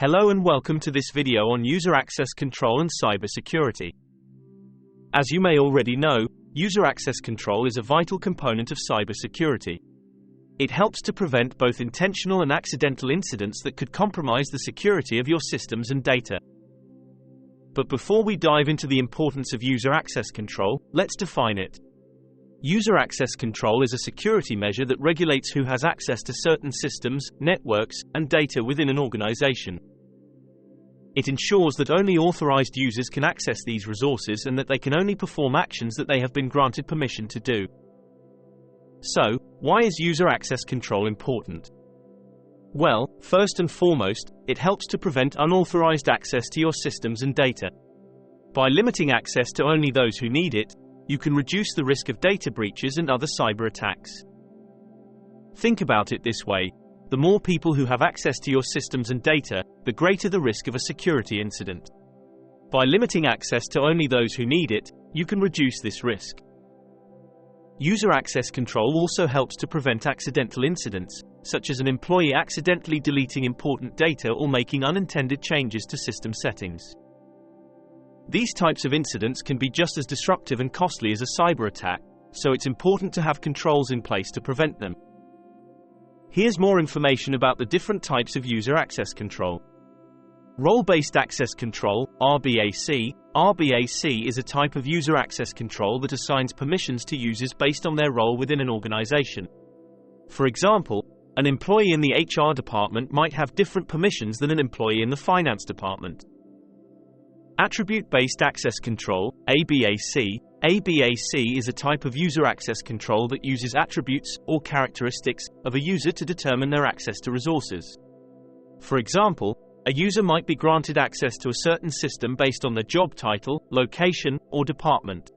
Hello and welcome to this video on user access control and cybersecurity. As you may already know, user access control is a vital component of cybersecurity. It helps to prevent both intentional and accidental incidents that could compromise the security of your systems and data. But before we dive into the importance of user access control, let's define it. User access control is a security measure that regulates who has access to certain systems, networks, and data within an organization. It ensures that only authorized users can access these resources and that they can only perform actions that they have been granted permission to do. So, why is user access control important? Well, first and foremost, it helps to prevent unauthorized access to your systems and data. By limiting access to only those who need it, you can reduce the risk of data breaches and other cyber attacks. Think about it this way: the more people who have access to your systems and data, the greater the risk of a security incident. By limiting access to only those who need it, you can reduce this risk. User access control also helps to prevent accidental incidents, such as an employee accidentally deleting important data or making unintended changes to system settings. These types of incidents can be just as disruptive and costly as a cyber attack, so it's important to have controls in place to prevent them. Here's more information about the different types of user access control. Role-based access control, RBAC. RBAC is a type of user access control that assigns permissions to users based on their role within an organization. For example, an employee in the HR department might have different permissions than an employee in the finance department. Attribute-based access control, ABAC. ABAC is a type of user access control that uses attributes, or characteristics, of a user to determine their access to resources. For example, a user might be granted access to a certain system based on their job title, location, or department.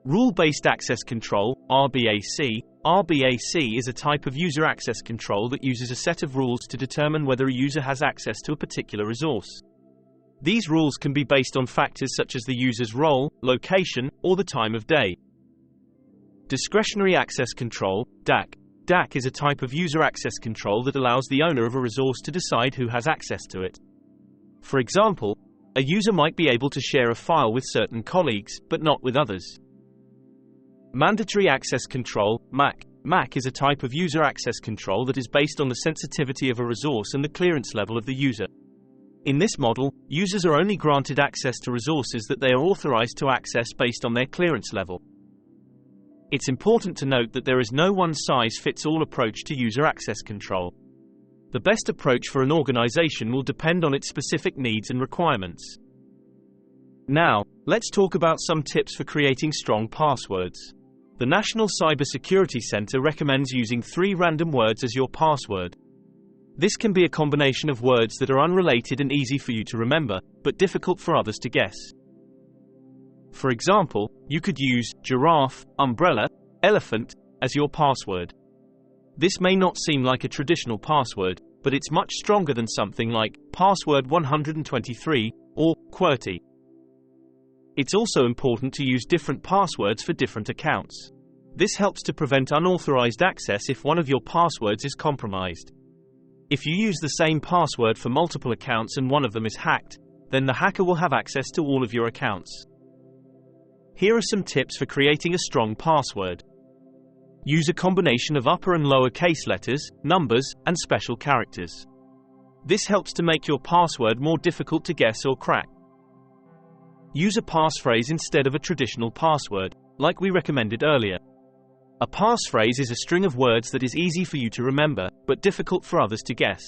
Rule-based access control, RBAC. RBAC is a type of user access control that uses a set of rules to determine whether a user has access to a particular resource. These rules can be based on factors such as the user's role, location, or the time of day. Discretionary access control, DAC. DAC is a type of user access control that allows the owner of a resource to decide who has access to it. For example, a user might be able to share a file with certain colleagues, but not with others. Mandatory access control, MAC. MAC is a type of user access control that is based on the sensitivity of a resource and the clearance level of the user. In this model, users are only granted access to resources that they are authorized to access based on their clearance level. It's important to note that there is no one-size-fits-all approach to user access control. The best approach for an organization will depend on its specific needs and requirements. Now, let's talk about some tips for creating strong passwords. The National Cybersecurity Center recommends using 3 random words as your password. This can be a combination of words that are unrelated and easy for you to remember, but difficult for others to guess. For example, you could use giraffe, umbrella, elephant as your password. This may not seem like a traditional password, but it's much stronger than something like password 123 or QWERTY. It's also important to use different passwords for different accounts. This helps to prevent unauthorized access if one of your passwords is compromised. If you use the same password for multiple accounts and one of them is hacked, then the hacker will have access to all of your accounts. Here are some tips for creating a strong password. Use a combination of upper and lower case letters, numbers, and special characters. This helps to make your password more difficult to guess or crack. Use a passphrase instead of a traditional password, like we recommended earlier. A passphrase is a string of words that is easy for you to remember, but difficult for others to guess.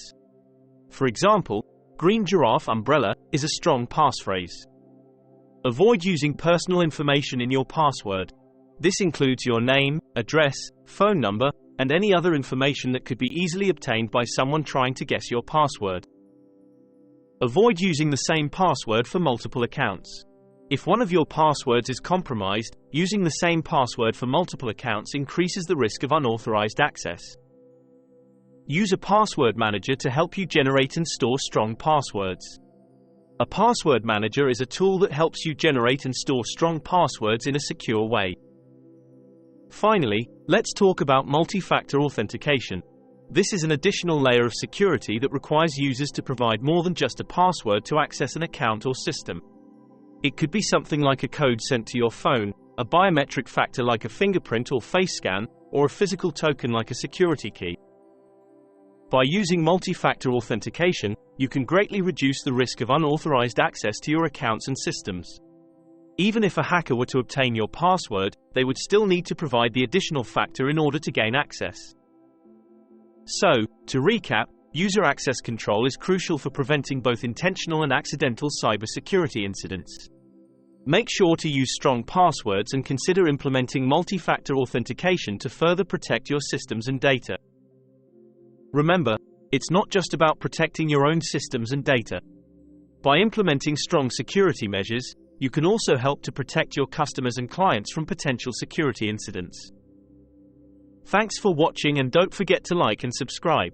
For example, green giraffe umbrella is a strong passphrase. Avoid using personal information in your password. This includes your name, address, phone number, and any other information that could be easily obtained by someone trying to guess your password. Avoid using the same password for multiple accounts. If one of your passwords is compromised, using the same password for multiple accounts increases the risk of unauthorized access. Use a password manager to help you generate and store strong passwords. A password manager is a tool that helps you generate and store strong passwords in a secure way. Finally, let's talk about multi-factor authentication. This is an additional layer of security that requires users to provide more than just a password to access an account or system. It could be something like a code sent to your phone, a biometric factor like a fingerprint or face scan, or a physical token like a security key. By using multi-factor authentication, you can greatly reduce the risk of unauthorized access to your accounts and systems. Even if a hacker were to obtain your password, they would still need to provide the additional factor in order to gain access. So, to recap, user access control is crucial for preventing both intentional and accidental cybersecurity incidents. Make sure to use strong passwords and consider implementing multi-factor authentication to further protect your systems and data. Remember, it's not just about protecting your own systems and data. By implementing strong security measures, you can also help to protect your customers and clients from potential security incidents. Thanks for watching, and don't forget to like and subscribe.